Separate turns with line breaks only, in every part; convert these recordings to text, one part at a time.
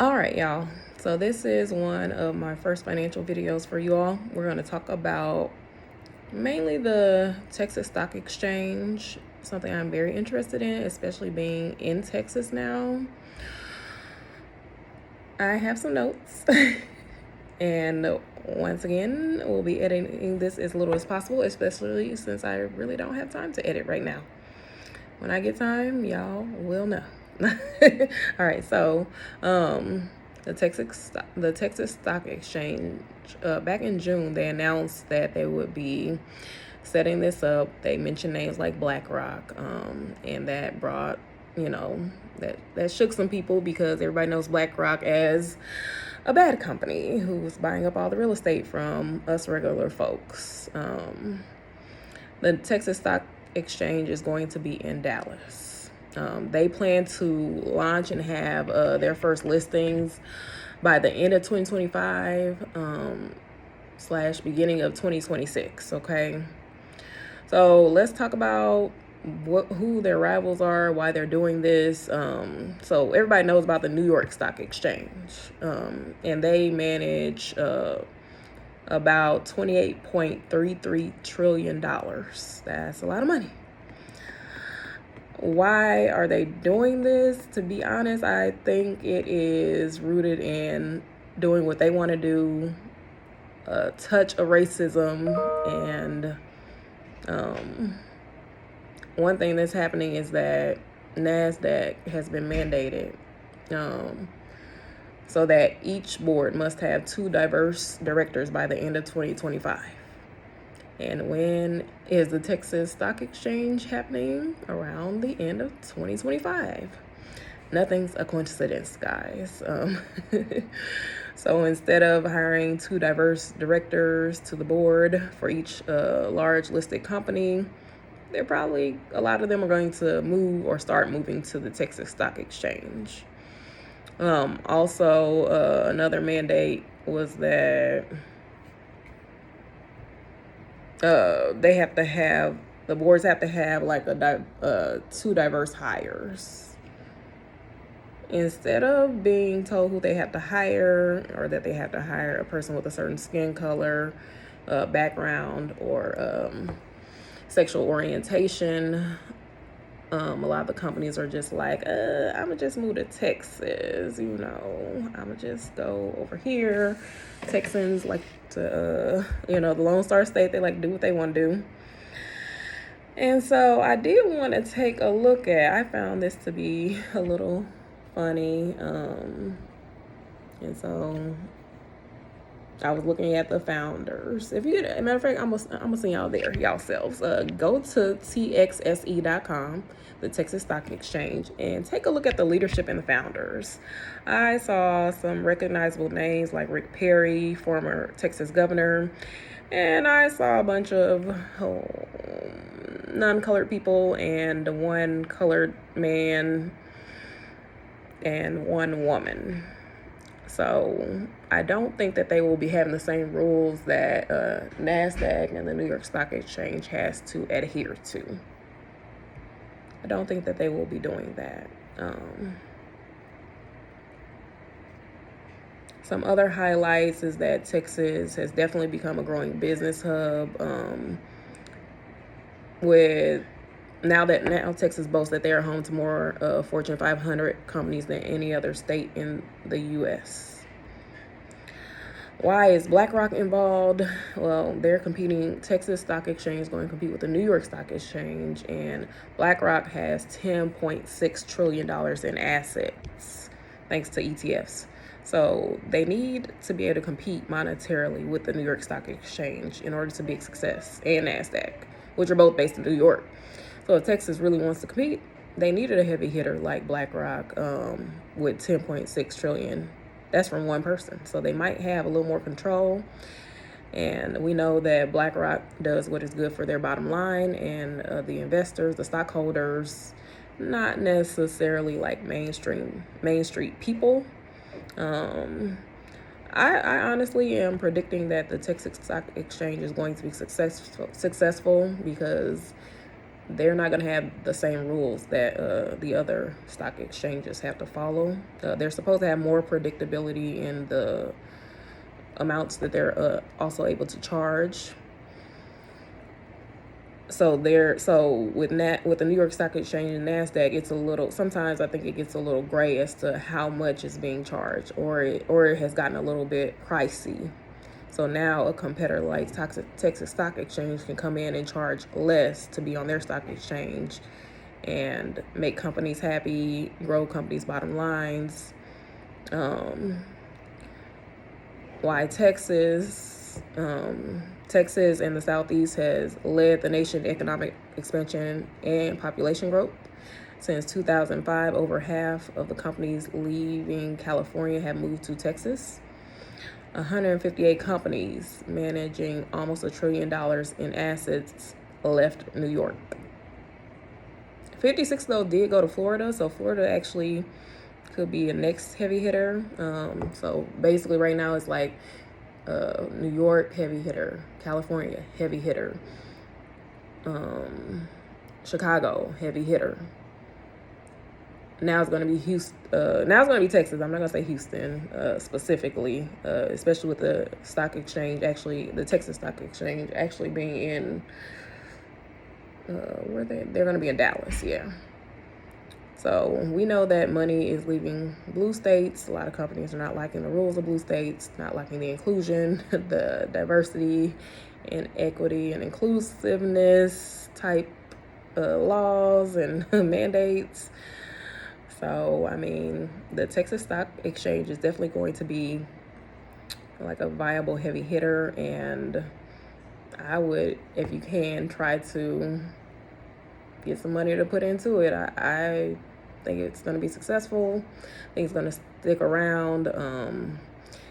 All right, y'all. So this is one of my first financial videos for you all. We're going to talk about mainly the Texas Stock Exchange, something I'm very interested in, especially being in Texas now. I have some notes. And once again, we'll be editing this as little as possible, especially since I really don't have time to edit right now. When I get time, y'all will know. All right, so the Texas Stock Exchange, back in June, they announced that they would be setting this up. They mentioned names like BlackRock, and that brought, that shook some people because everybody knows BlackRock as a bad company who's buying up all the real estate from us regular folks. The Texas Stock Exchange is going to be in Dallas. They plan to launch and have their first listings by the end of 2025 / beginning of 2026. Okay, so let's talk about who their rivals are, why they're doing this. So everybody knows about the New York Stock Exchange, and they manage about $28.33 trillion. That's a lot of money. Why are they doing this? To be honest, I think it is rooted in doing what they want to do, a touch of racism, and one thing that's happening is that NASDAQ has been mandated so that each board must have 2 diverse directors by the end of 2025. And when is the Texas Stock Exchange happening? Around the end of 2025. Nothing's a coincidence, guys. So instead of hiring 2 diverse directors to the board for each large listed company, a lot of them are going to move or start moving to the Texas Stock Exchange. Also, another mandate was that the boards have to have like 2 diverse hires. Instead of being told who they have to hire, or that they have to hire a person with a certain skin color, background, or sexual orientation, a lot of the companies are just like, I'm gonna just move to Texas, I'm gonna just go over here. Texans like to, the Lone Star State, they like to do what they want to do. And so I did want to take a look at, I found this to be a little funny, and so I was looking at the founders. If you, as a matter of fact, I'm gonna send y'all there yourselves. Go to TXSE.com, the Texas Stock Exchange, and take a look at the leadership and the founders. I saw some recognizable names like Rick Perry, former Texas governor, and I saw a bunch of non-colored people and 1 colored man and 1 woman. So I don't think that they will be having the same rules that NASDAQ and the New York Stock Exchange has to adhere to. I don't think that they will be doing that. Some other highlights is that Texas has definitely become a growing business hub, with now Texas boasts that they are home to more Fortune 500 companies than any other state in the U.S. Why is BlackRock involved? Well, they're competing. Texas Stock Exchange is going to compete with the New York Stock Exchange, and BlackRock has $10.6 trillion in assets thanks to ETFs. So they need to be able to compete monetarily with the New York Stock Exchange in order to be a success, and NASDAQ, which are both based in New York. So if Texas really wants to compete, they needed a heavy hitter like BlackRock, with $10.6 trillion. That's from 1 person. So they might have a little more control. And we know that BlackRock does what is good for their bottom line, and the investors, the stockholders, not necessarily like Main Street people. I honestly am predicting that the Texas Stock Exchange is going to be successful because they're not going to have the same rules that the other stock exchanges have to follow. They're supposed to have more predictability in the amounts that they're also able to charge. So with the New York Stock Exchange and NASDAQ, it's a little, sometimes I think it gets a little gray as to how much is being charged, or it has gotten a little bit pricey. So now a competitor like Texas Stock Exchange can come in and charge less to be on their stock exchange and make companies happy, grow companies' bottom lines. Why Texas and the Southeast has led the nation in economic expansion and population growth. Since 2005, over half of the companies leaving California have moved to Texas. 158 companies managing almost $1 trillion in assets left New York. 56 though did go to Florida, so Florida actually could be a next heavy hitter. So basically right now it's like New York heavy hitter, California heavy hitter, Chicago heavy hitter. Now it's going to be Houston. Now it's going to be Texas. I'm not going to say Houston specifically, especially with the stock exchange, actually, the Texas Stock Exchange actually being in, where they're going to be in Dallas, yeah. So we know that money is leaving blue states. A lot of companies are not liking the rules of blue states, not liking the inclusion, the diversity and equity and inclusiveness type laws and mandates. So, I mean, the Texas Stock Exchange is definitely going to be like a viable heavy hitter, and I would, if you can, try to get some money to put into it. I think it's going to be successful. I think it's going to stick around,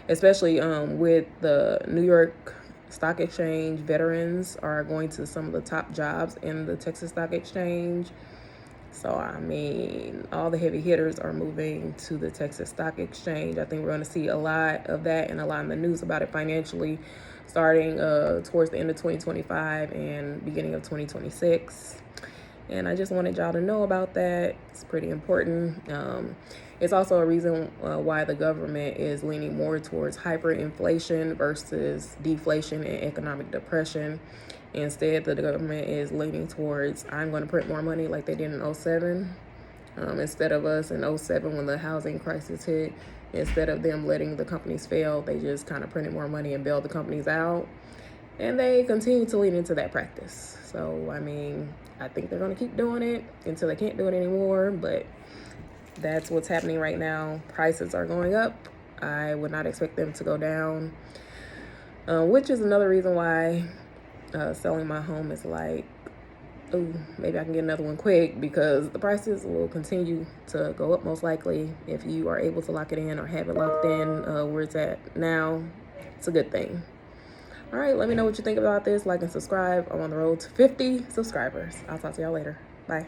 especially with the New York Stock Exchange. Veterans are going to some of the top jobs in the Texas Stock Exchange. So, I mean, all the heavy hitters are moving to the Texas Stock Exchange. I think we're going to see a lot of that and a lot in the news about it financially starting towards the end of 2025 and beginning of 2026. And I just wanted y'all to know about that. It's pretty important. It's also a reason why the government is leaning more towards hyperinflation versus deflation and economic depression. Instead, the government is leaning towards, I'm going to print more money like they did in 2007. Instead of us in 2007 when the housing crisis hit, instead of them letting the companies fail, they just kind of printed more money and bailed the companies out. And they continue to lean into that practice. So, I mean, I think they're going to keep doing it until they can't do it anymore. But that's what's happening right now. Prices are going up. I would not expect them to go down, which is another reason why selling my home is like, oh, maybe I can get another one quick, because the prices will continue to go up most likely. If you are able to lock it in or have it locked in where it's at now, it's a good thing. All right, let me know what you think about this. Like and subscribe. I'm on the road to 50 subscribers. I'll talk to y'all later. Bye.